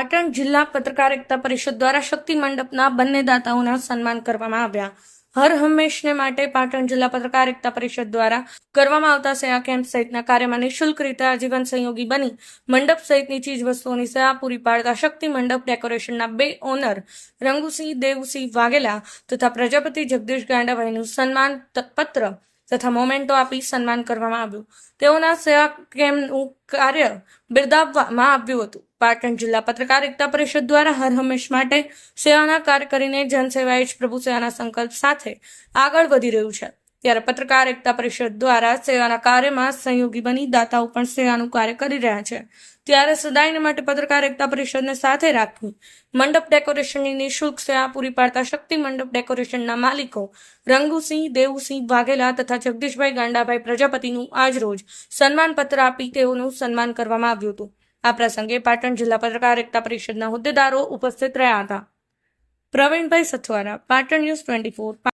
પાટણ જિલ્લા પત્રકાર એકતા પરિષદ દ્વારા શક્તિ મંડપના બંને દાતાઓના સન્માન કરવામાં આવ્યા. હર હંમેશને માટે પાટણ જિલ્લા પત્રકાર એકતા પરિષદ દ્વારા કરવામાં આવતા સેવા કેમ્પ સહિતના કાર્યમાં નિઃશુલ્ક રીતે આજીવન સહયોગી બની મંડપ સહિતની ચીજ વસ્તુઓની સેવા પૂરી પાડતા શક્તિ મંડપ ડેકોરેશનના 2 ઓનર રંગુસિંહ દેવસિંહ વાઘેલા તથા પ્રજાપતિ જગદીશ ગાંડાભાઈનું સન્માન પત્ર તથા મોમેન્ટો આપી સન્માન કરવામાં આવ્યું. તેઓના સેવા કેમ્પનું કાર્ય બિરદાવવામાં આવ્યું હતું. પાટણ જિલ્લા પત્રકાર એકતા પરિષદ દ્વારા હર હંમેશ માટે સેવાના કાર્ય કરીને જનસેવા એ જ પ્રભુ સેવાના સંકલ્પ સાથે આગળ વધી રહ્યું છે. ત્યારે પત્રકાર એકતા પરિષદ દ્વારા સેવાના કાર્યમાં સહયોગી બની દાતાઓ પણ સેવાનું કાર્ય કરી રહ્યા છે. ત્યારે સદાયને માટે પત્રકાર એકતા પરિષદને સાથે રાખી મંડપ ડેકોરેશનની નિઃશુલ્ક સેવા પૂરી પાડતા શક્તિ મંડપ ડેકોરેશનના માલિકો રંગુસિંહ દેવસિંહ વાઘેલા તથા જગદીશભાઈ ગાંડાભાઈ પ્રજાપતિનું આજરોજ સન્માન પત્ર આપી તેઓનું સન્માન કરવામાં આવ્યું હતું. આ પ્રસંગે પાટણ જિલ્લા પત્રકાર એકતા પરિષદના હોદ્દેદારો ઉપસ્થિત રહ્યા હતા. પ્રવીણભાઈ સથવારા, પાટણ ન્યૂઝ 24.